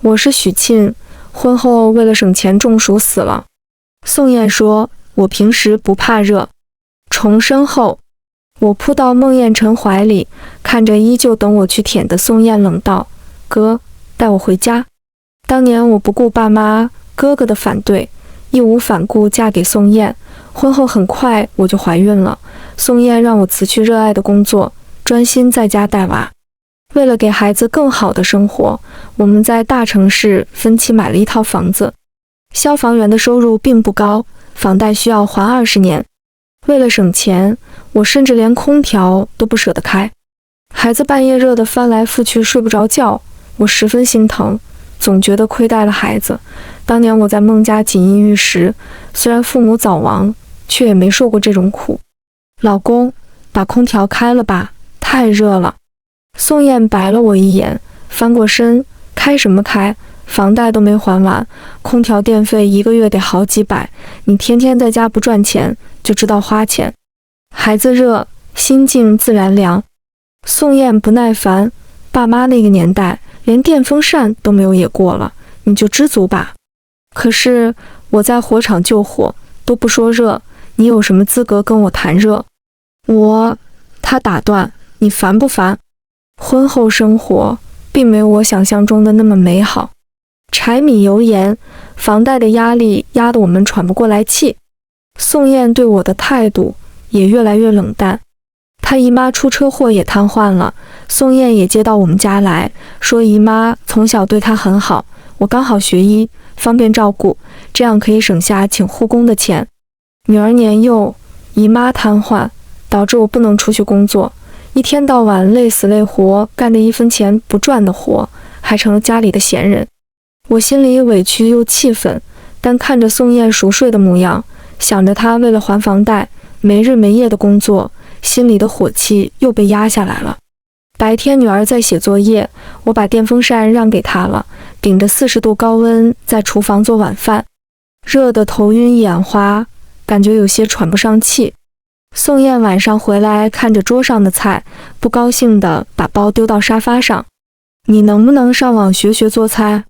我是许沁，婚后为了省钱中暑死了。宋燕说，我平时不怕热。重生后，我扑到孟宴臣怀里，看着依旧等我去舔的宋燕冷道，哥，带我回家。当年我不顾爸妈哥哥的反对，义无反顾嫁给宋燕。婚后很快我就怀孕了，宋燕让我辞去热爱的工作，专心在家带娃。为了给孩子更好的生活，我们在大城市分期买了一套房子。消防员的收入并不高，房贷需要还20年。为了省钱，我甚至连空调都不舍得开。孩子半夜热得翻来覆去睡不着觉，我十分心疼，总觉得亏待了孩子。当年我在孟家锦衣玉食，虽然父母早亡，却也没受过这种苦。老公，把空调开了吧，太热了。宋燕白了我一眼，翻过身，开什么开？房贷都没还完，空调电费1个月得好几百，你天天在家不赚钱，就知道花钱。孩子热，心静自然凉。宋燕不耐烦，爸妈那个年代连电风扇都没有也过了，你就知足吧。可是我在火场救火，都不说热，你有什么资格跟我谈热？他打断，你烦不烦？婚后生活并没有我想象中的那么美好，柴米油盐，房贷的压力压得我们喘不过来气。宋燕对我的态度也越来越冷淡，她姨妈出车祸也瘫痪了，宋燕也接到我们家来，说姨妈从小对她很好，我刚好学医，方便照顾，这样可以省下请护工的钱。女儿年幼，姨妈瘫痪，导致我不能出去工作，一天到晚累死累活，干得1分钱不赚的活，还成了家里的闲人。我心里委屈又气愤，但看着宋燕熟睡的模样，想着她为了还房贷没日没夜的工作，心里的火气又被压下来了。白天女儿在写作业，我把电风扇让给她了，顶着40度高温在厨房做晚饭，热得头晕眼花，感觉有些喘不上气。宋燕晚上回来看着桌上的菜，不高兴地把包丢到沙发上，你能不能上网学学做菜？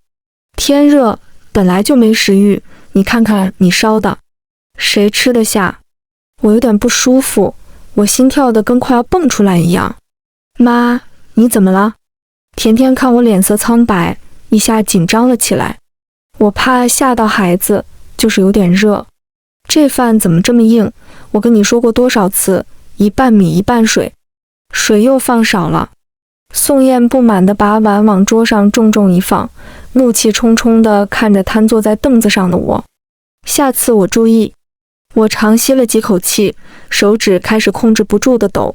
天热本来就没食欲，你看看你烧的，谁吃得下？我有点不舒服，我心跳得跟快要蹦出来一样。妈，你怎么了？甜甜看我脸色苍白，一下紧张了起来。我怕吓到孩子，就是有点热。这饭怎么这么硬？我跟你说过多少次，一半米一半水，水又放少了。宋燕不满地把碗往桌上重重一放，怒气冲冲地看着瘫坐在凳子上的我。下次我注意。我长吸了几口气，手指开始控制不住的抖。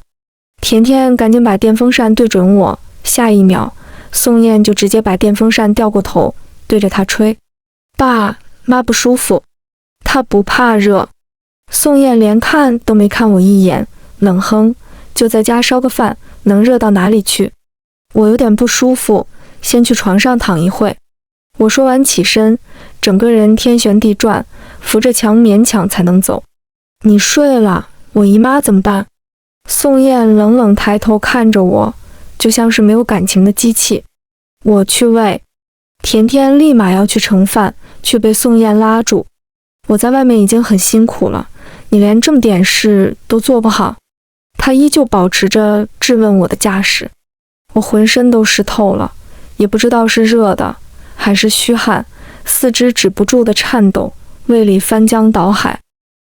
甜甜赶紧把电风扇对准我，下一秒，宋燕就直接把电风扇掉过头，对着他吹。爸妈不舒服。他不怕热。宋燕连看都没看我一眼，冷哼，就在家烧个饭，能热到哪里去？我有点不舒服，先去床上躺一会。我说完起身，整个人天旋地转，扶着墙勉强才能走。你睡了，我姨妈怎么办？宋燕冷冷抬头看着我，就像是没有感情的机器。我去喂。甜甜立马要去盛饭，却被宋燕拉住。我在外面已经很辛苦了，你连这么点事都做不好。她依旧保持着质问我的架势。我浑身都湿透了，也不知道是热的还是虚汗，四肢止不住的颤抖，胃里翻江倒海。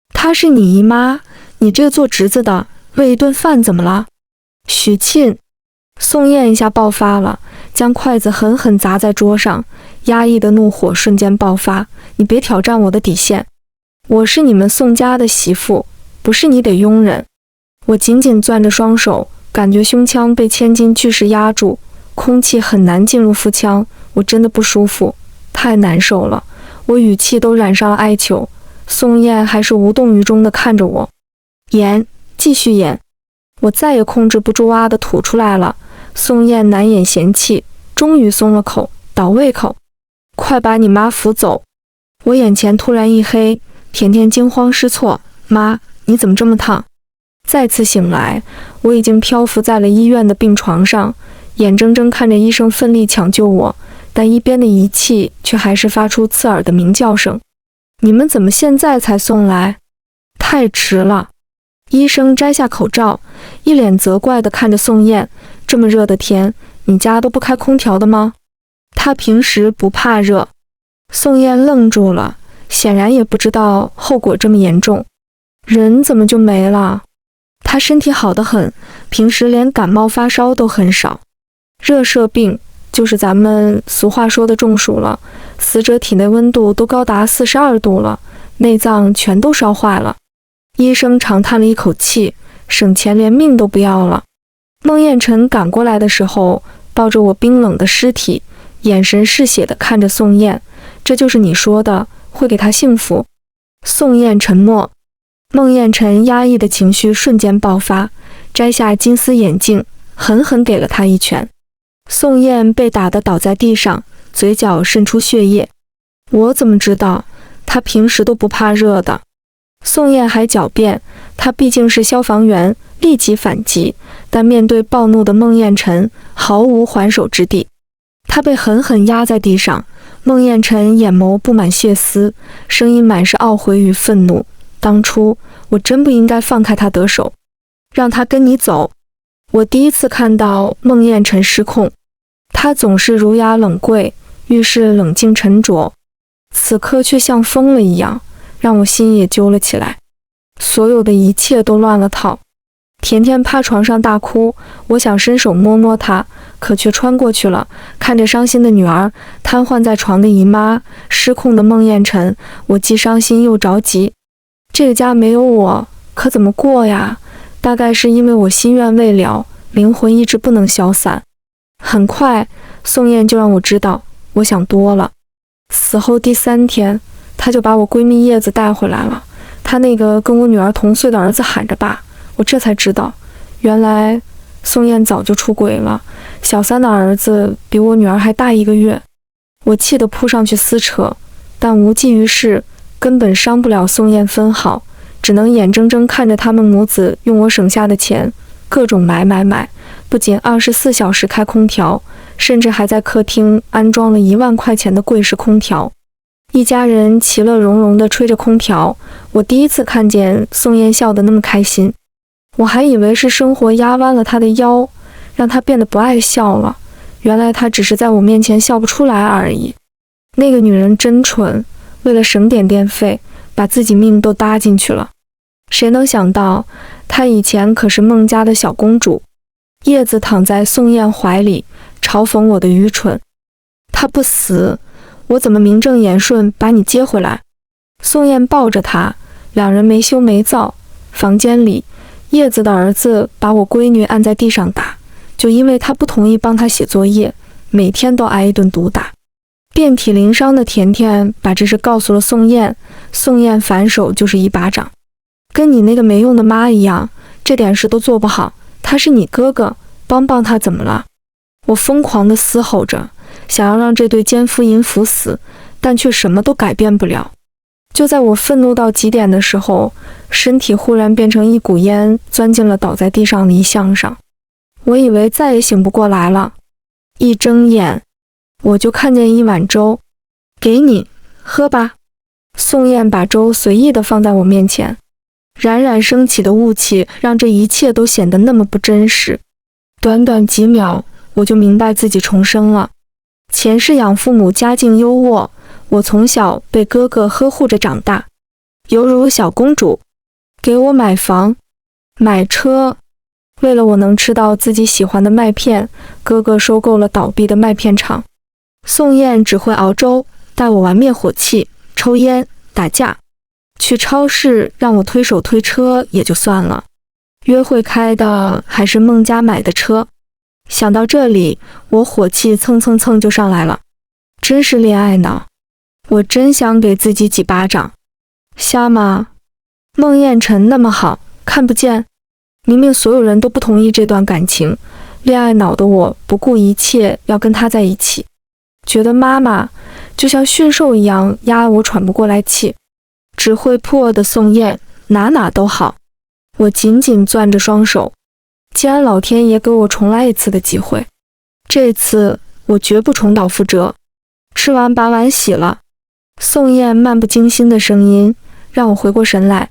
她是你姨妈，你这个做侄子的喂一顿饭怎么了？许沁。宋燕一下爆发了，将筷子狠狠砸在桌上，压抑的怒火瞬间爆发。你别挑战我的底线，我是你们宋家的媳妇，不是你得佣人。我紧紧攥着双手，感觉胸腔被千斤巨石压住，空气很难进入腹腔，我真的不舒服，太难受了。我语气都染上了哀求。宋燕还是无动于衷地看着我。演，继续演。我再也控制不住哇的吐出来了。宋燕难掩嫌弃，终于松了口，倒胃口。快把你妈扶走。我眼前突然一黑，甜甜惊慌失措，妈，你怎么这么烫？再次醒来，我已经漂浮在了医院的病床上，眼睁睁看着医生奋力抢救我，但一边的仪器却还是发出刺耳的鸣叫声。你们怎么现在才送来？太迟了。医生摘下口罩，一脸责怪地看着宋燕，这么热的天，你家都不开空调的吗？他平时不怕热。宋燕愣住了，显然也不知道后果这么严重。人怎么就没了？他身体好得很，平时连感冒发烧都很少。热射病就是咱们俗话说的中暑了，死者体内温度都高达42度了，内脏全都烧坏了。医生长叹了一口气，省钱连命都不要了。孟宴臣赶过来的时候，抱着我冰冷的尸体，眼神嗜血地看着宋燕，这就是你说的会给他幸福？宋燕沉默。孟宴臣压抑的情绪瞬间爆发，摘下金丝眼镜，狠狠给了他一拳。宋燕被打得倒在地上，嘴角渗出血液。我怎么知道？他平时都不怕热的。宋燕还狡辩，他毕竟是消防员，立即反击，但面对暴怒的孟宴臣，毫无还手之地。他被狠狠压在地上，孟宴臣眼眸布满血丝，声音满是懊悔与愤怒。当初我真不应该放开他得手，让他跟你走。我第一次看到孟宴臣失控，他总是儒雅冷贵，遇事冷静沉着，此刻却像疯了一样，让我心也揪了起来。所有的一切都乱了套。甜甜趴床上大哭，我想伸手摸摸她，可却穿过去了。看着伤心的女儿，瘫痪在床的姨妈，失控的孟宴臣，我既伤心又着急。这个家没有我，可怎么过呀？大概是因为我心愿未了，灵魂一直不能消散。很快，宋燕就让我知道，我想多了。死后第3天，她就把我闺蜜叶子带回来了。她那个跟我女儿同岁的儿子喊着爸，我这才知道，原来宋燕早就出轨了。小3的儿子比我女儿还大1个月。我气得扑上去撕扯，但无济于事，根本伤不了宋燕分毫，只能眼睁睁看着他们母子用我省下的钱各种买，不仅24小时开空调，甚至还在客厅安装了1万块钱的柜式空调。一家人其乐融融地吹着空调，我第一次看见宋燕笑得那么开心。我还以为是生活压弯了她的腰，让她变得不爱笑了，原来她只是在我面前笑不出来而已。那个女人真蠢，为了省点电费，把自己命都搭进去了。谁能想到，她以前可是孟家的小公主。叶子躺在宋燕怀里，嘲讽我的愚蠢。她不死，我怎么名正言顺把你接回来？宋燕抱着她，两人没羞没臊。房间里，叶子的儿子把我闺女按在地上打，就因为她不同意帮她写作业，每天都挨一顿毒打。遍体鳞伤的甜甜把这事告诉了宋燕，宋燕反手就是1巴掌。跟你那个没用的妈一样，这点事都做不好，他是你哥哥，帮他怎么了？我疯狂地嘶吼着，想要让这对奸夫淫妇死，但却什么都改变不了。就在我愤怒到极点的时候，身体忽然变成一股烟，钻进了倒在地上的遗像上。我以为再也醒不过来了，一睁眼，我就看见一碗粥，给你喝吧。宋燕把粥随意地放在我面前，冉冉升起的雾气让这一切都显得那么不真实。短短几秒，我就明白自己重生了。前世养父母家境优渥，我从小被哥哥呵护着长大，犹如小公主。给我买房，买车。为了我能吃到自己喜欢的麦片，哥哥收购了倒闭的麦片厂。宋燕只会熬粥，带我玩灭火器、抽烟、打架。去超市让我推手推车也就算了，约会开的还是孟家买的车。想到这里，我火气蹭蹭蹭就上来了。真是恋爱脑，我真想给自己几巴掌。瞎吗？孟宴臣那么好，看不见？明明所有人都不同意这段感情，恋爱脑的我不顾一切要跟他在一起，觉得妈妈就像驯兽一样压我喘不过来气。只会破的宋燕哪都好，我紧紧攥着双手。既然老天爷给我重来一次的机会，这次我绝不重蹈覆辙。吃完把碗洗了。宋燕漫不经心的声音让我回过神来。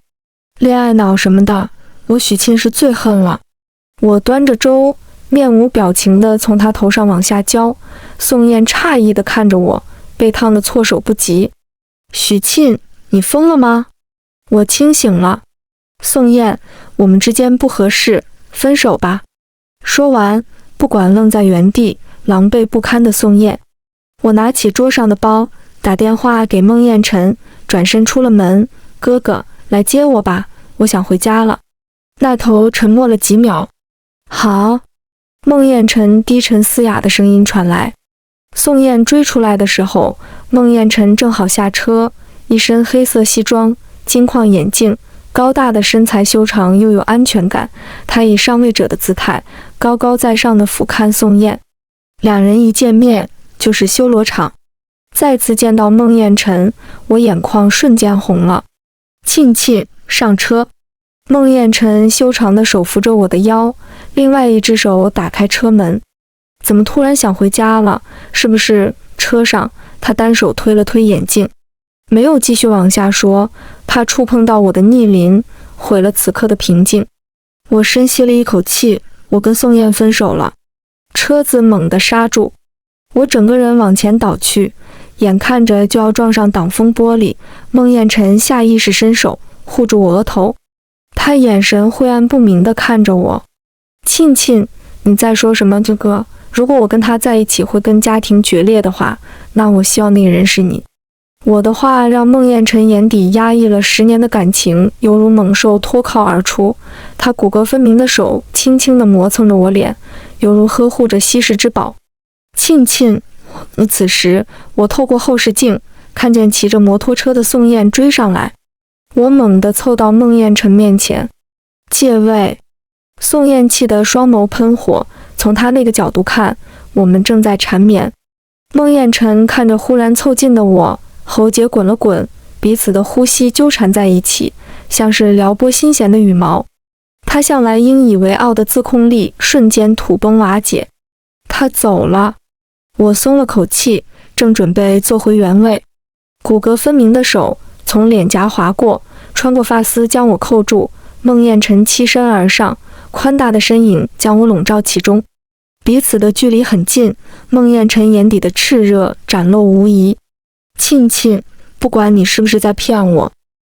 恋爱脑什么的，我许沁是最恨了。我端着粥，面无表情地从他头上往下浇。宋燕诧异地看着我，被烫得措手不及。许沁，你疯了吗？我清醒了。宋燕，我们之间不合适，分手吧。说完，不管愣在原地狼狈不堪的宋燕，我拿起桌上的包，打电话给孟宴臣，转身出了门。哥哥，来接我吧，我想回家了。那头沉默了几秒。好。孟宴臣低沉嘶哑的声音传来。宋燕追出来的时候，孟宴臣正好下车，一身黑色西装，金框眼镜，高大的身材修长又有安全感。他以上位者的姿态，高高在上的俯瞰宋燕。两人一见面就是修罗场。再次见到孟宴臣，我眼眶瞬间红了。沁，上车。孟宴臣修长的手扶着我的腰，另外一只手打开车门。怎么突然想回家了？是不是车上？他单手推了推眼镜，没有继续往下说，怕触碰到我的逆鳞，毁了此刻的平静。我深吸了一口气，我跟宋燕分手了。车子猛地刹住，我整个人往前倒去，眼看着就要撞上挡风玻璃。孟宴臣下意识伸手护住我额头，他眼神晦暗不明地看着我。沁，你在说什么？这个，如果我跟他在一起会跟家庭决裂的话，那我希望那个人是你。我的话让孟宴臣眼底压抑了10年的感情犹如猛兽脱靠而出，他骨骼分明的手轻轻地磨蹭着我脸，犹如呵护着稀世之宝。沁，此时我透过后视镜看见骑着摩托车的宋燕追上来，我猛地凑到孟宴臣面前，借位。宋燕气得双眸喷火，从他那个角度看，我们正在缠绵。孟宴臣看着忽然凑近的我，喉结滚了滚，彼此的呼吸纠缠在一起，像是撩拨心弦的羽毛。他向来引以为傲的自控力瞬间土崩瓦解。他走了。我松了口气，正准备坐回原位，骨骼分明的手从脸颊划过，穿过发丝将我扣住。孟宴臣欺身而上，宽大的身影将我笼罩其中，彼此的距离很近。孟宴臣眼底的炽热展露无遗。沁，不管你是不是在骗我。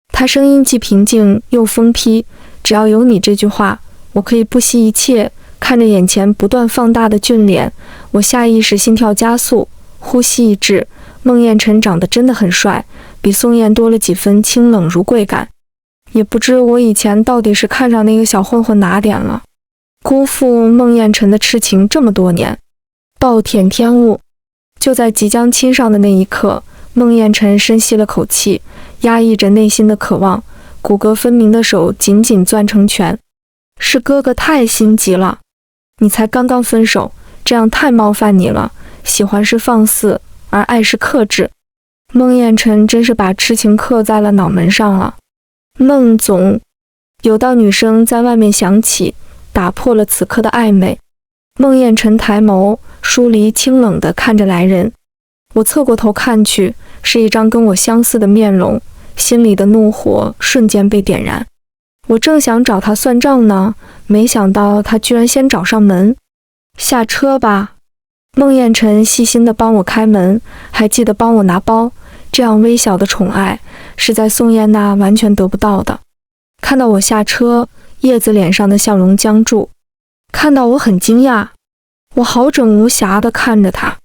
他声音既平静又疯批，只要有你这句话，我可以不惜一切。看着眼前不断放大的俊脸，我下意识心跳加速，呼吸一滞。孟宴臣长得真的很帅，比宋燕多了几分清冷如桂感。也不知我以前到底是看上那个小混混哪点了，辜负孟宴臣的痴情这么多年，暴殄天物。就在即将亲上的那一刻，孟宴臣深吸了口气，压抑着内心的渴望，骨骼分明的手紧紧攥成拳。是哥哥太心急了，你才刚刚分手，这样太冒犯你了。喜欢是放肆，而爱是克制。孟宴臣真是把痴情刻在了脑门上了。孟总，有道女声在外面响起，打破了此刻的暧昧。孟宴臣抬眸，疏离清冷地看着来人。我侧过头看去，是一张跟我相似的面容，心里的怒火瞬间被点燃。我正想找他算账呢，没想到他居然先找上门。下车吧。孟宴臣细心地帮我开门，还记得帮我拿包，这样微小的宠爱是在宋燕那完全得不到的。看到我下车，叶子脸上的笑容僵住，看到我很惊讶。我好整无暇地看着他。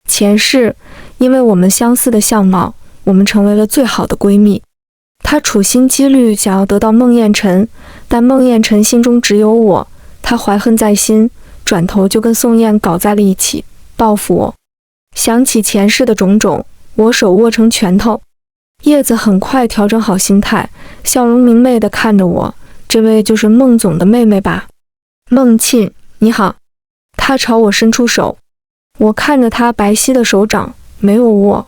前世因为我们相似的相貌，我们成为了最好的闺蜜。他处心积虑想要得到孟宴臣，但孟宴臣心中只有我，他怀恨在心，转头就跟宋燕搞在了一起，报复我。想起前世的种种，我手握成拳头。叶子很快调整好心态，笑容明媚地看着我，这位就是孟总的妹妹吧？孟沁，你好。他朝我伸出手，我看着他白皙的手掌，没有握，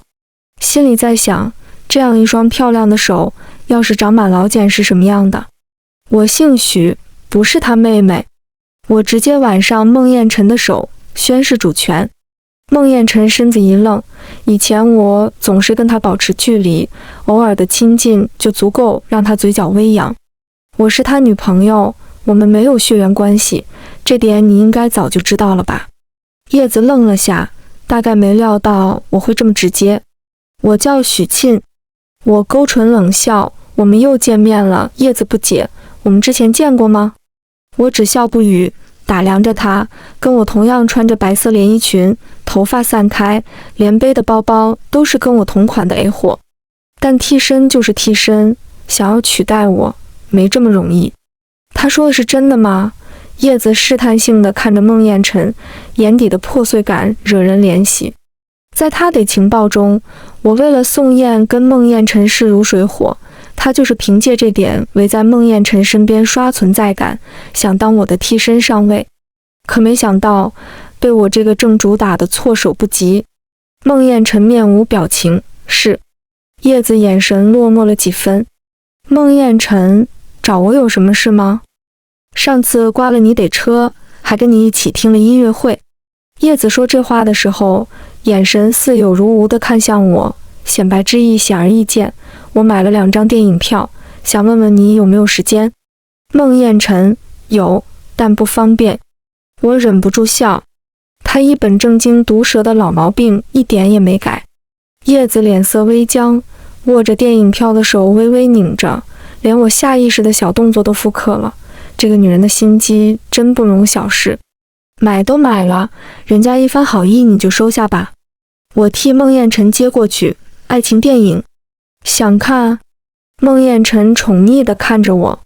心里在想，这样一双漂亮的手，要是长满老茧是什么样的？我姓许，不是他妹妹。我直接挽上孟宴臣的手，宣示主权。孟宴臣身子一愣，以前我总是跟他保持距离，偶尔的亲近就足够让他嘴角微扬。我是他女朋友，我们没有血缘关系，这点你应该早就知道了吧？叶子愣了下，大概没料到我会这么直接。我叫许沁。我勾唇冷笑，我们又见面了。叶子不解，我们之前见过吗？我只笑不语，打量着他，跟我同样穿着白色连衣裙，头发散开，连背的包包都是跟我同款的 A 货。但替身就是替身，想要取代我，没这么容易。他说的是真的吗？叶子试探性地看着孟宴臣，眼底的破碎感惹人怜惜。在他的情报中，我为了宋燕跟孟宴臣势如水火，他就是凭借这点围在孟宴臣身边刷存在感，想当我的替身上位。可没想到被我这个正主打的措手不及。孟宴臣面无表情，是。叶子眼神落寞了几分。孟宴臣，找我有什么事吗？上次刮了你得车，还跟你一起听了音乐会。叶子说这话的时候，眼神似有如无地看向我，显白之意显而易见。我买了2张电影票，想问问你有没有时间。孟宴臣，有，但不方便。我忍不住笑，他一本正经毒舌的老毛病一点也没改。叶子脸色微僵，握着电影票的手微微拧着，连我下意识的小动作都复刻了。这个女人的心机真不容小视。买都买了，人家一番好意你就收下吧。我替孟宴臣接过去。爱情电影，想看？孟宴臣宠溺地看着我。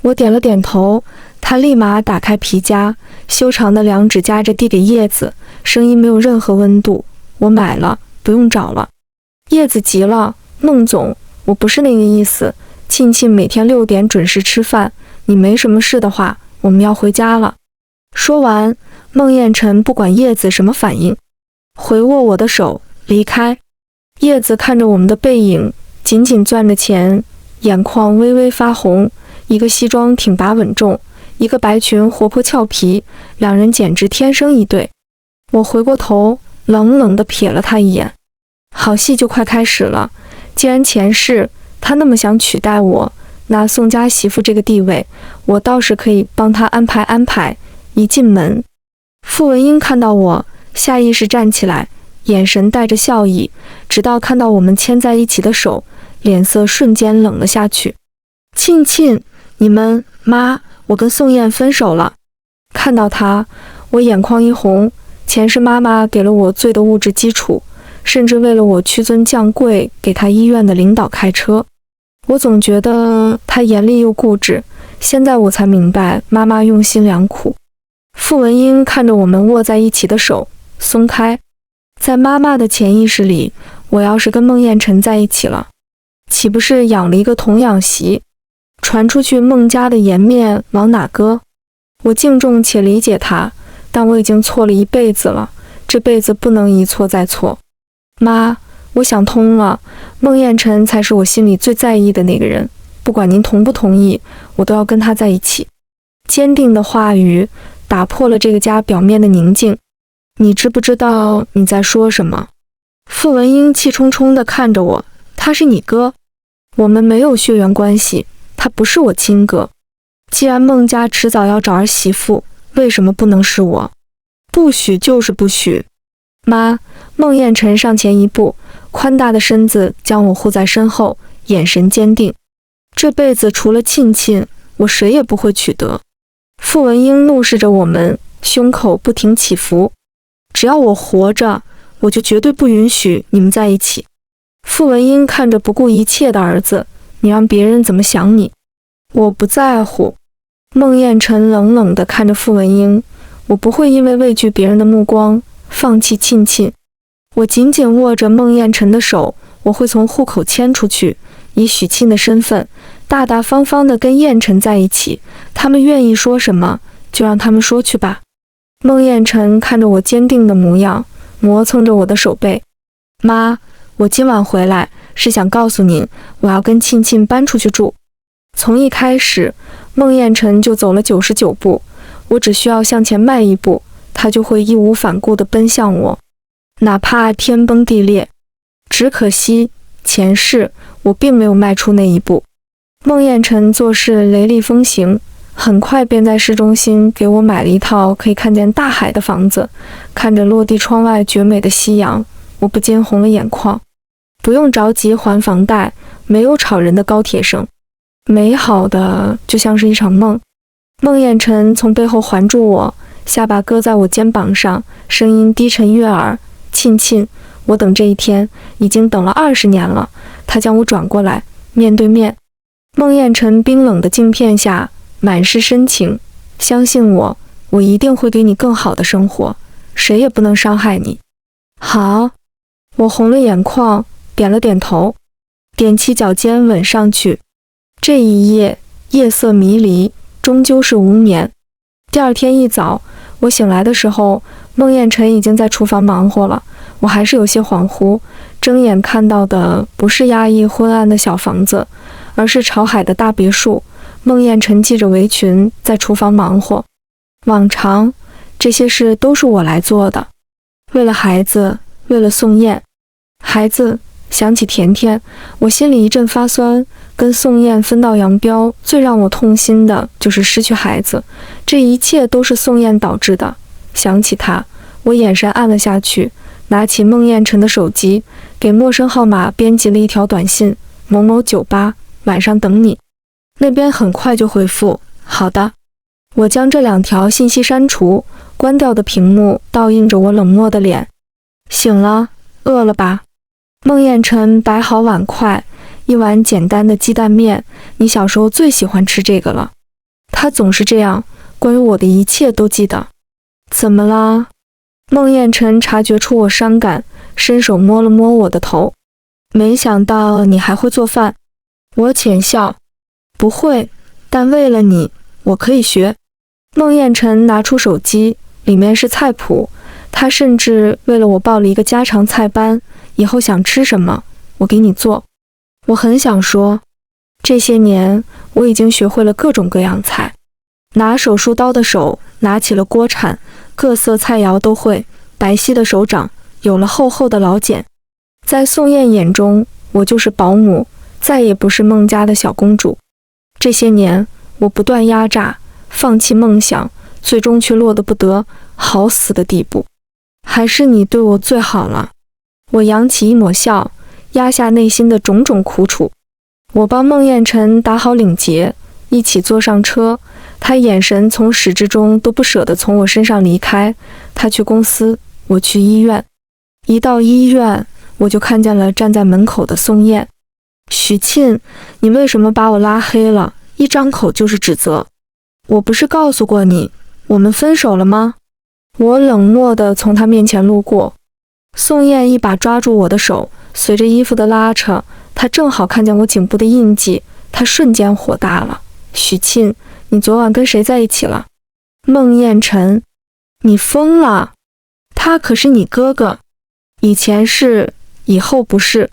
我点了点头，他立马打开皮夹，修长的2指夹着递给叶子，声音没有任何温度。我买了，不用找了。叶子急了，孟总，我不是那个意思。沁沁每天6点准时吃饭，你没什么事的话，我们要回家了。说完，孟宴臣不管叶子什么反应，回握我的手离开。叶子看着我们的背影，紧紧攥着钱，眼眶微微发红。一个西装挺拔稳重，一个白裙活泼俏皮，两人简直天生一对。我回过头，冷冷地瞥了他一眼。好戏就快开始了，既然前世他那么想取代我，那宋家媳妇这个地位，我倒是可以帮他安排安排。一进门，傅文英看到我，下意识站起来，眼神带着笑意，直到看到我们牵在一起的手，脸色瞬间冷了下去。沁沁，你们，妈，我跟宋燕分手了。看到他，我眼眶一红。前世妈妈给了我最的物质基础，甚至为了我屈尊降贵，给她医院的领导开车。我总觉得她严厉又固执，现在我才明白妈妈用心良苦。傅文英看着我们握在一起的手，松开。在妈妈的潜意识里，我要是跟孟宴臣在一起了，岂不是养了一个童养媳？传出去孟家的颜面往哪搁？我敬重且理解他，但我已经错了一辈子了，这辈子不能一错再错。妈，我想通了，孟宴臣才是我心里最在意的那个人，不管您同不同意，我都要跟他在一起。坚定的话语打破了这个家表面的宁静。你知不知道你在说什么？傅文英气冲冲地看着我，他是你哥，我们没有血缘关系，他不是我亲哥。既然孟家迟早要找儿媳妇，为什么不能是我？不许就是不许。妈，孟宴臣上前一步，宽大的身子将我护在身后，眼神坚定。这辈子除了沁沁，我谁也不会取得。傅文英怒视着我们，胸口不停起伏。只要我活着，我就绝对不允许你们在一起。傅文英看着不顾一切的儿子，你让别人怎么想你？我不在乎。孟宴臣冷冷地看着傅文英，我不会因为畏惧别人的目光放弃沁沁。我紧紧握着孟宴臣的手，我会从户口迁出去，以许沁的身份大大方方地跟宴臣在一起，他们愿意说什么就让他们说去吧。孟宴臣看着我坚定的模样，磨蹭着我的手背。妈，我今晚回来是想告诉您，我要跟沁沁搬出去住。从一开始，孟宴臣就走了99步，我只需要向前迈一步，他就会义无反顾地奔向我。哪怕天崩地裂。只可惜前世我并没有迈出那一步。孟宴臣做事雷厉风行，很快便在市中心给我买了一套可以看见大海的房子。看着落地窗外绝美的夕阳，我不禁红了眼眶。不用着急还房贷，没有吵人的高铁声，美好的就像是一场梦。孟宴臣从背后环住我，下巴搁在我肩膀上，声音低沉悦耳：沁沁，我等这一天已经等了20年了。他将我转过来，面对面。孟宴臣冰冷的镜片下满是深情：相信我，我一定会给你更好的生活，谁也不能伤害你。好，我红了眼眶，点了点头，踮起脚尖吻上去。这一夜夜色迷离，终究是无眠。第二天一早，我醒来的时候，孟宴臣已经在厨房忙活了。我还是有些恍惚，睁眼看到的不是压抑昏暗的小房子，而是朝海的大别墅。孟宴臣系着围裙在厨房忙活。往常这些事都是我来做的，为了孩子，为了宋燕。孩子，想起甜甜，我心里一阵发酸。跟宋燕分道扬镳，最让我痛心的就是失去孩子，这一切都是宋燕导致的。想起她，我眼神暗了下去，拿起孟宴臣的手机，给陌生号码编辑了一条短信：某某酒吧，晚上等你。那边很快就回复：好的。我将这2条信息删除，关掉的屏幕倒映着我冷漠的脸。醒了，饿了吧？孟宴臣摆好碗筷，一碗简单的鸡蛋面，你小时候最喜欢吃这个了。他总是这样，关于我的一切都记得。怎么啦？孟宴臣察觉出我伤感，伸手摸了摸我的头。没想到你还会做饭。我浅笑，不会，但为了你，我可以学。孟宴臣拿出手机，里面是菜谱，他甚至为了我报了一个家常菜班，以后想吃什么，我给你做。我很想说，这些年我已经学会了各种各样菜，拿手术刀的手拿起了锅铲，各色菜肴都会，白皙的手掌有了厚厚的老茧。在宋燕眼中，我就是保姆，再也不是孟家的小公主。这些年我不断压榨，放弃梦想，最终却落得不得好死的地步。还是你对我最好了。我扬起一抹笑，压下内心的种种苦楚。我帮孟宴臣打好领结，一起坐上车。他眼神从始至终都不舍得从我身上离开。他去公司，我去医院。一到医院，我就看见了站在门口的宋燕。许沁，你为什么把我拉黑了？一张口就是指责。我不是告诉过你，我们分手了吗？我冷漠地从他面前路过。宋燕一把抓住我的手，随着衣服的拉扯，她正好看见我颈部的印记，她瞬间火大了。许沁，你昨晚跟谁在一起了？孟宴臣，你疯了？他可是你哥哥，以前是，以后不是。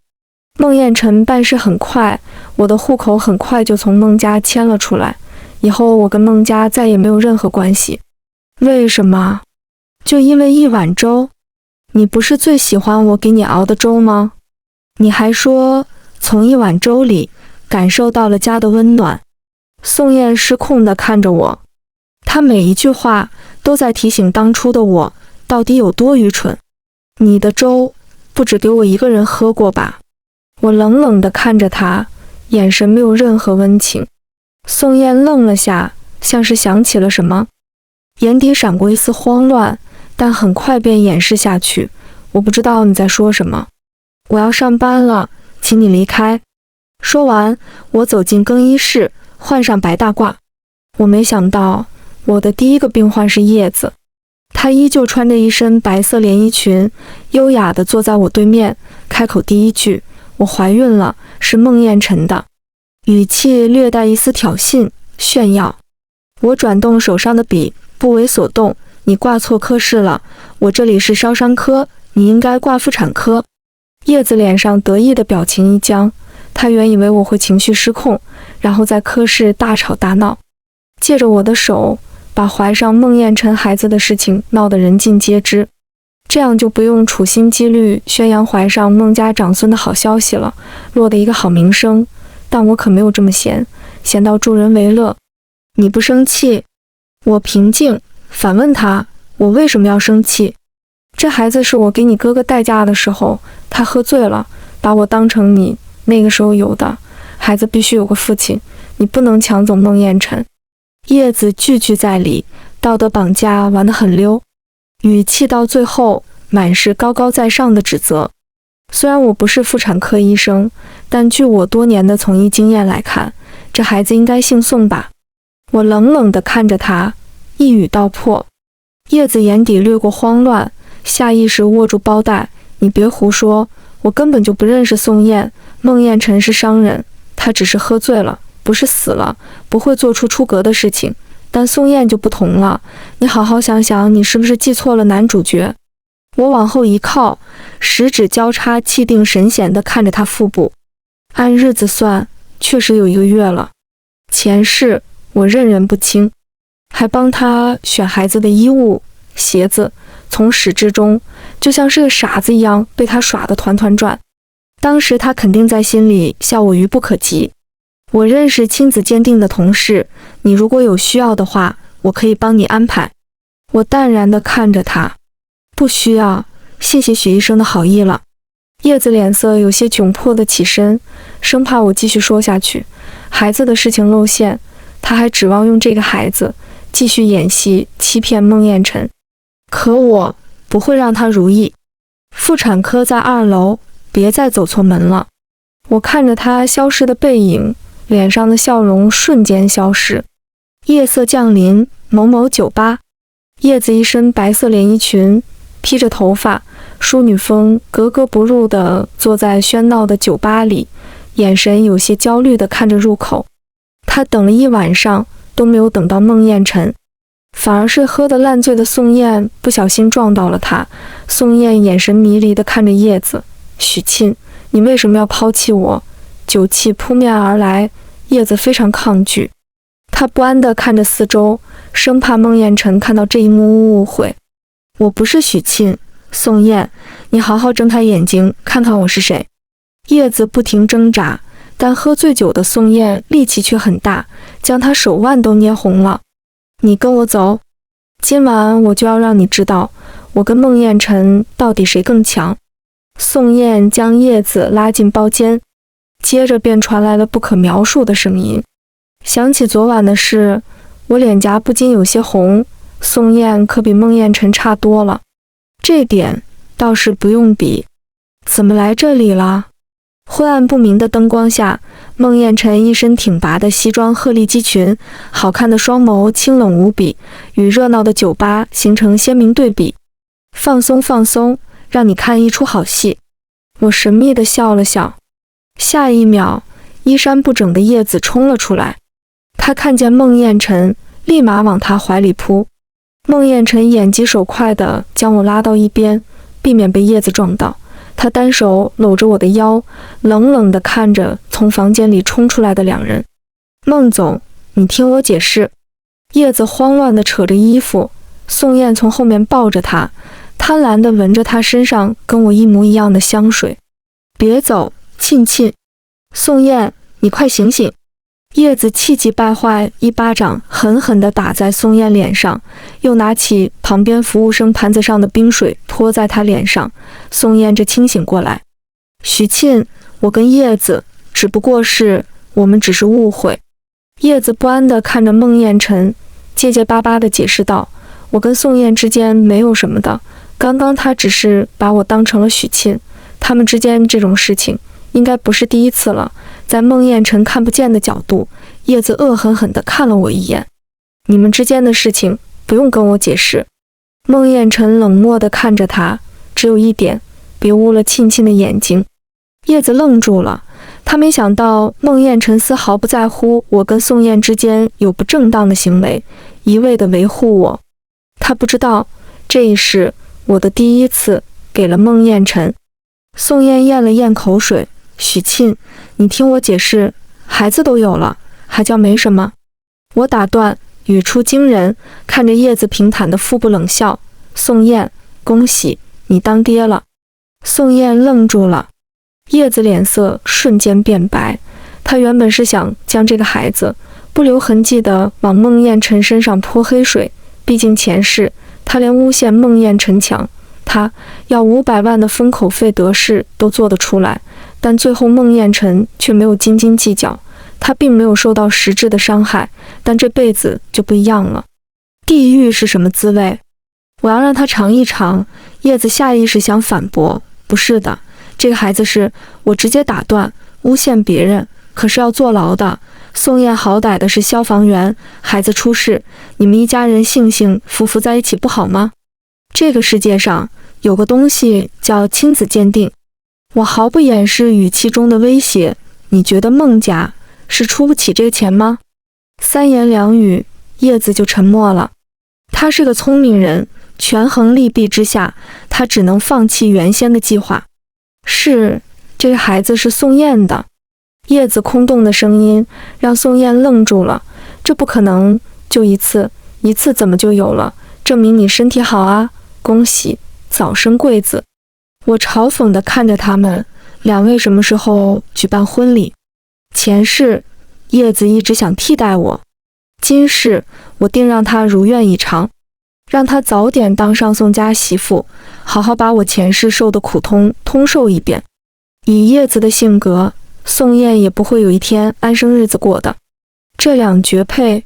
孟宴臣办事很快，我的户口很快就从孟家迁了出来，以后我跟孟家再也没有任何关系。为什么？就因为一碗粥？你不是最喜欢我给你熬的粥吗？你还说从一碗粥里感受到了家的温暖。宋燕失控地看着我，她每一句话都在提醒当初的我到底有多愚蠢。你的粥不只给我一个人喝过吧？我冷冷地看着她，眼神没有任何温情。宋燕愣了下，像是想起了什么，眼底闪过一丝慌乱，但很快便掩饰下去。我不知道你在说什么。我要上班了，请你离开。说完，我走进更衣室，换上白大褂。我没想到，我的第一个病患是叶子。她依旧穿着一身白色连衣裙，优雅地坐在我对面，开口第一句：我怀孕了，是孟宴臣的。语气略带一丝挑衅、炫耀。我转动手上的笔，不为所动。你挂错科室了，我这里是烧伤科，你应该挂妇产科。叶子脸上得意的表情一僵，她原以为我会情绪失控，然后在科室大吵大闹，借着我的手把怀上孟宴臣孩子的事情闹得人尽皆知。这样就不用处心积虑宣扬怀上孟家长孙的好消息了，落得一个好名声。但我可没有这么闲到助人为乐。你不生气？我平静反问他，我为什么要生气？这孩子是我给你哥哥待嫁的时候，他喝醉了，把我当成你那个时候有的孩子，必须有个父亲，你不能抢走孟宴臣。叶子句句在理，道德绑架玩得很溜，语气到最后满是高高在上的指责。虽然我不是妇产科医生，但据我多年的从医经验来看，这孩子应该姓宋吧。我冷冷地看着他，一语道破。叶子眼底掠过慌乱，下意识握住包带，你别胡说，我根本就不认识宋燕。孟宴臣是商人，他只是喝醉了，不是死了，不会做出出格的事情。但宋燕就不同了，你好好想想，你是不是记错了男主角？我往后一靠，十指交叉，气定神闲地看着他腹部。按日子算，确实有1个月了。前世我认人不清，还帮他选孩子的衣物、鞋子，从始至终就像是个傻子一样被他耍得团团转。当时他肯定在心里笑我愚不可及。我认识亲子鉴定的同事，你如果有需要的话，我可以帮你安排。我淡然地看着他，不需要，谢谢许医生的好意了。叶子脸色有些窘迫地起身，生怕我继续说下去，孩子的事情露馅，他还指望用这个孩子继续演戏欺骗孟宴臣，可我不会让他如意。妇产科在2楼，别再走错门了。我看着他消失的背影，脸上的笑容瞬间消失。夜色降临，某某酒吧。叶子一身白色连衣裙，披着头发，淑女风格格不入地坐在喧闹的酒吧里，眼神有些焦虑地看着入口。他等了一晚上都没有等到孟宴臣，反而是喝得烂醉的宋燕不小心撞到了他。宋燕眼神迷离地看着叶子，许沁，你为什么要抛弃我？酒气扑面而来，叶子非常抗拒，他不安地看着四周，生怕孟宴臣看到这一幕误会。我不是许沁，宋燕，你好好睁开眼睛看看我是谁。叶子不停挣扎，但喝醉酒的宋燕力气却很大，将他手腕都捏红了。你跟我走，今晚我就要让你知道，我跟孟宴臣到底谁更强。宋燕将叶子拉进包间，接着便传来了不可描述的声音。想起昨晚的事，我脸颊不禁有些红。宋燕可比孟宴臣差多了，这点倒是不用比。怎么来这里了？昏暗不明的灯光下，孟宴臣一身挺拔的西装鹤立鸡群，好看的双眸清冷无比，与热闹的酒吧形成鲜明对比。放松放松，让你看一出好戏。我神秘地笑了笑。下一秒，衣衫不整的叶子冲了出来，他看见孟宴臣，立马往他怀里扑。孟宴臣眼疾手快地将我拉到一边，避免被叶子撞到。他单手搂着我的腰，冷冷地看着从房间里冲出来的2人。孟总，你听我解释。叶子慌乱地扯着衣服，宋燕从后面抱着他，贪婪地闻着他身上跟我一模一样的香水。别走，沁沁。宋燕，你快醒醒。叶子气急败坏，一巴掌狠狠地打在宋燕脸上，又拿起旁边服务生盘子上的冰水泼在她脸上。宋燕这清醒过来，许沁，我跟叶子我们只是误会。叶子不安地看着孟宴臣，结结巴巴地解释道，我跟宋燕之间没有什么的，刚刚他只是把我当成了许沁，他们之间这种事情应该不是第一次了。在孟宴臣看不见的角度，叶子恶狠狠地看了我一眼。你们之间的事情不用跟我解释。孟宴臣冷漠地看着他，只有一点，别污了沁沁的眼睛。叶子愣住了，他没想到孟宴臣丝毫不在乎我跟宋燕之间有不正当的行为，一味地维护我。他不知道，这一世我的第一次给了孟宴臣。宋燕咽了咽口水，许沁，你听我解释，孩子都有了，还叫没什么？我打断，语出惊人，看着叶子平坦的腹部冷笑。宋燕，恭喜你当爹了。宋燕愣住了，叶子脸色瞬间变白。他原本是想将这个孩子不留痕迹地往孟宴臣身上泼黑水，毕竟前世他连诬陷孟宴臣强，他要500万的封口费得事都做得出来，但最后孟宴臣却没有斤斤计较。他并没有受到实质的伤害，但这辈子就不一样了。地狱是什么滋味？我要让他尝一尝。叶子下意识想反驳，不是的，这个孩子是我直接打断，诬陷别人可是要坐牢的。宋燕好歹的是消防员，孩子出事，你们一家人幸幸福福在一起不好吗？这个世界上有个东西叫亲子鉴定。我毫不掩饰语气中的威胁，你觉得孟家是出不起这个钱吗？3言2语，叶子就沉默了。他是个聪明人，权衡利弊之下，他只能放弃原先的计划。是，这个孩子是宋燕的。叶子空洞的声音让宋燕愣住了。这不可能，就一次怎么就有了？证明你身体好啊，恭喜，早生贵子。我嘲讽地看着他们，2位什么时候举办婚礼？前世，叶子一直想替代我，今世我定让他如愿以偿，让他早点当上宋家媳妇，好好把我前世受的苦通受一遍。以叶子的性格，宋燕也不会有一天安生日子过的。这2绝配，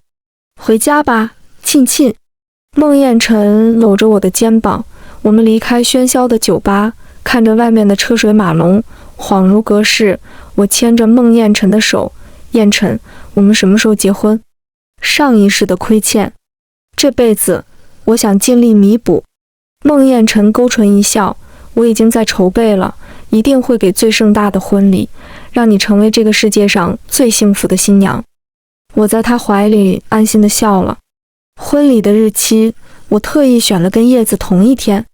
回家吧，庆庆。孟宴臣搂着我的肩膀，我们离开喧嚣的酒吧，看着外面的车水马龙，恍如隔世。我牵着孟宴臣的手，宴臣，我们什么时候结婚？上一世的亏欠，这辈子我想尽力弥补。孟宴臣勾唇一笑，我已经在筹备了，一定会给最盛大的婚礼，让你成为这个世界上最幸福的新娘。我在他怀里安心地笑了。婚礼的日期，我特意选了跟叶子同一天。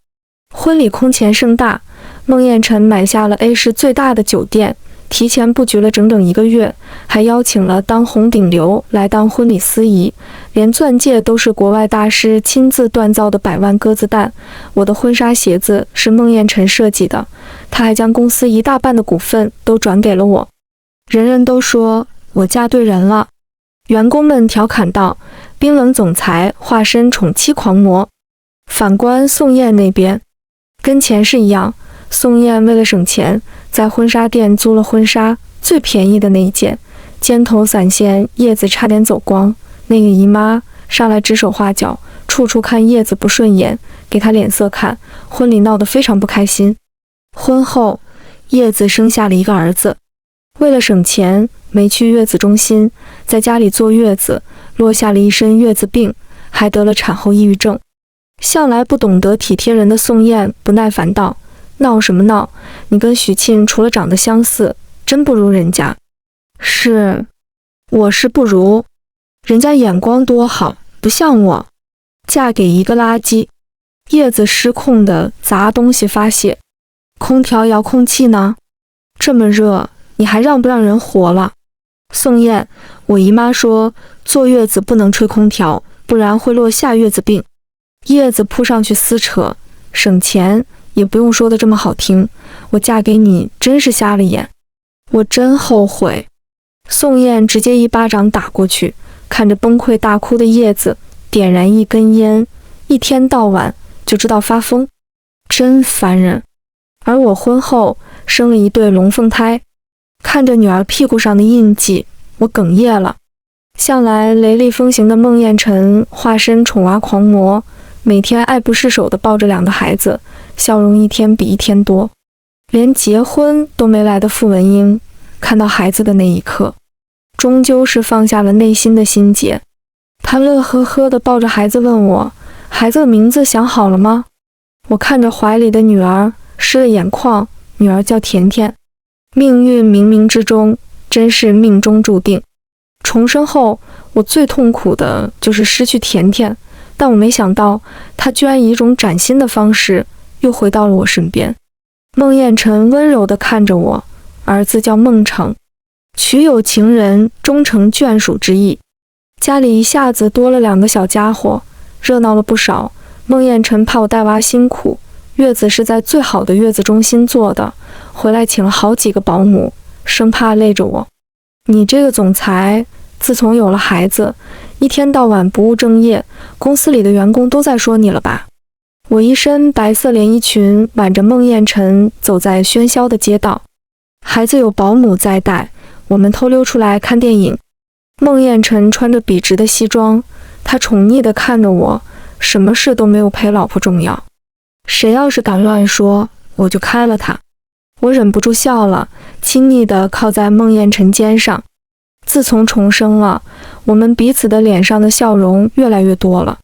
婚礼空前盛大，孟宴臣买下了 A 市最大的酒店，提前布局了整整1个月，还邀请了当红顶流来当婚礼司仪，连钻戒都是国外大师亲自锻造的100万鸽子蛋。我的婚纱鞋子是孟宴臣设计的，他还将公司1大半的股份都转给了我。人人都说我嫁对人了，员工们调侃道，冰冷总裁化身宠妻狂魔。反观宋燕那边，跟前世一样，宋燕为了省钱，在婚纱店租了婚纱，最便宜的那一件，肩头散线，叶子差点走光。那个姨妈上来指手画脚，处处看叶子不顺眼，给她脸色看，婚礼闹得非常不开心。婚后，叶子生下了1个儿子，为了省钱，没去月子中心，在家里坐月子，落下了一身月子病，还得了产后抑郁症。向来不懂得体贴人的宋燕不耐烦道，闹什么闹，你跟许沁除了长得相似，真不如人家。是，我是不如，人家眼光多好，不像我，嫁给一个垃圾。叶子失控地砸东西发泄。空调遥控器呢？这么热，你还让不让人活了？宋燕，我姨妈说坐月子不能吹空调，不然会落下月子病。叶子扑上去撕扯，省钱也不用说的这么好听，我嫁给你真是瞎了眼，我真后悔。宋燕直接1巴掌打过去，看着崩溃大哭的叶子，点燃1根烟，一天到晚就知道发疯，真烦人。而我婚后生了1对龙凤胎，看着女儿屁股上的印记，我哽咽了。向来雷厉风行的孟宴臣化身宠娃狂魔，每天爱不释手地抱着2个孩子，笑容一天比一天多。连结婚都没来的傅文英，看到孩子的那一刻，终究是放下了内心的心结。他乐呵呵地抱着孩子问我，孩子的名字想好了吗？我看着怀里的女儿，湿了眼眶，女儿叫甜甜。命运冥冥之中，真是命中注定。重生后，我最痛苦的就是失去甜甜，但我没想到，她居然以一种崭新的方式又回到了我身边。孟宴臣温柔地看着我，儿子叫孟成，取有情人终成眷属之意。家里一下子多了2个小家伙，热闹了不少。孟宴臣怕我带娃辛苦，月子是在最好的月子中心做的，回来请了好几个保姆，生怕累着我。你这个总裁，自从有了孩子，一天到晚不务正业，公司里的员工都在说你了吧？我一身白色连衣裙，挽着孟宴臣走在喧嚣的街道。孩子有保姆在带，我们偷溜出来看电影。孟宴臣穿着笔直的西装，他宠溺地看着我，什么事都没有陪老婆重要。谁要是敢乱说，我就开了他。我忍不住笑了，亲昵地靠在孟宴臣肩上。自从重生了，我们彼此的脸上的笑容越来越多了。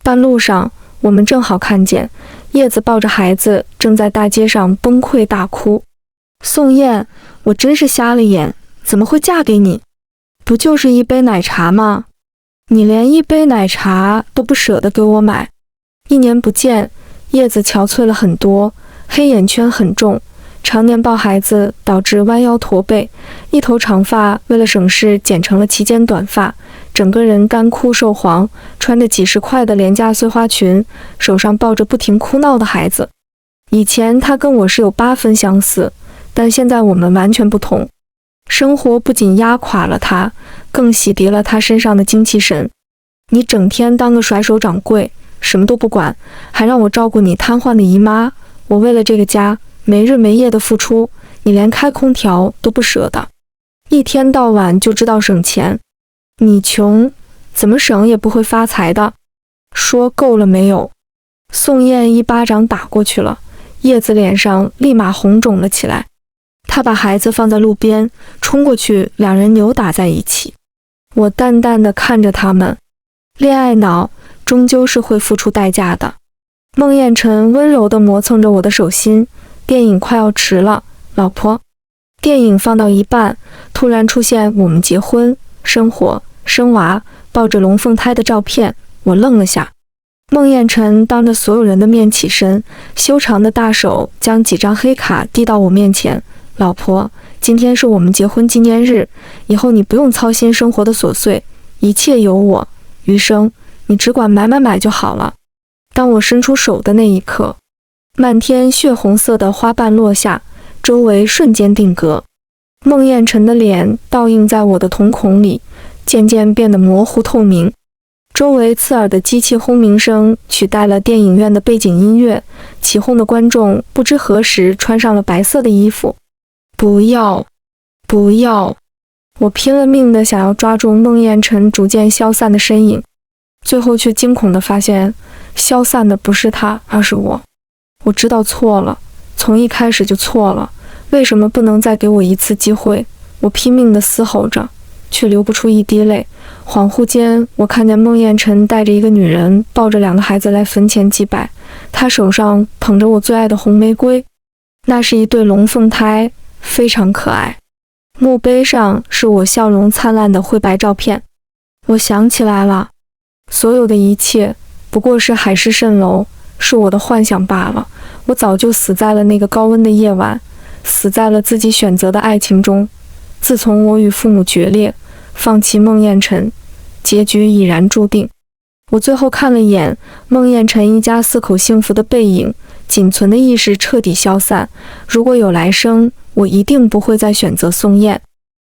半路上，我们正好看见叶子抱着孩子正在大街上崩溃大哭。宋燕，我真是瞎了眼，怎么会嫁给你？不就是一杯奶茶吗？你连一杯奶茶都不舍得给我买。1年不见，叶子憔悴了很多，黑眼圈很重，常年抱孩子导致弯腰驼背，一头长发为了省事剪成了齐肩短发，整个人干枯瘦黄，穿着几10块的廉价碎花裙，手上抱着不停哭闹的孩子。以前他跟我是有8分相似，但现在我们完全不同。生活不仅压垮了他，更洗涤了他身上的精气神。你整天当个甩手掌柜，什么都不管，还让我照顾你瘫痪的姨妈。我为了这个家没日没夜的付出，你连开空调都不舍得，一天到晚就知道省钱。你穷，怎么省也不会发财的。说够了没有？宋燕一巴掌打过去了，叶子脸上立马红肿了起来。他把孩子放在路边，冲过去，两人扭打在一起。我淡淡地看着他们，恋爱脑终究是会付出代价的。孟宴臣温柔地磨蹭着我的手心，电影快要迟了，老婆。电影放到一半，突然出现我们结婚、生活、生娃、抱着龙凤胎的照片，我愣了下。孟宴臣当着所有人的面起身，修长的大手将几张黑卡递到我面前。老婆，今天是我们结婚纪念日，以后你不用操心生活的琐碎，一切由我，余生你只管买就好了。当我伸出手的那一刻，漫天血红色的花瓣落下，周围瞬间定格。孟宴臣的脸倒映在我的瞳孔里，渐渐变得模糊透明。周围刺耳的机器轰鸣声取代了电影院的背景音乐，起哄的观众不知何时穿上了白色的衣服。不要，不要！我拼了命的想要抓住孟宴臣逐渐消散的身影，最后却惊恐地发现，消散的不是他，而是我。我知道错了，从一开始就错了，为什么不能再给我一次机会？我拼命地嘶吼着，却流不出一滴泪。恍惚间，我看见孟宴臣带着一个女人，抱着2个孩子来坟前祭拜，他手上捧着我最爱的红玫瑰，那是一对龙凤胎，非常可爱。墓碑上是我笑容灿烂的灰白照片。我想起来了，所有的一切不过是海市蜃楼，是我的幻想罢了。我早就死在了那个高温的夜晚，死在了自己选择的爱情中。自从我与父母决裂，放弃孟宴臣，结局已然注定。我最后看了眼孟宴臣一家4口幸福的背影，仅存的意识彻底消散。如果有来生，我一定不会再选择宋燕。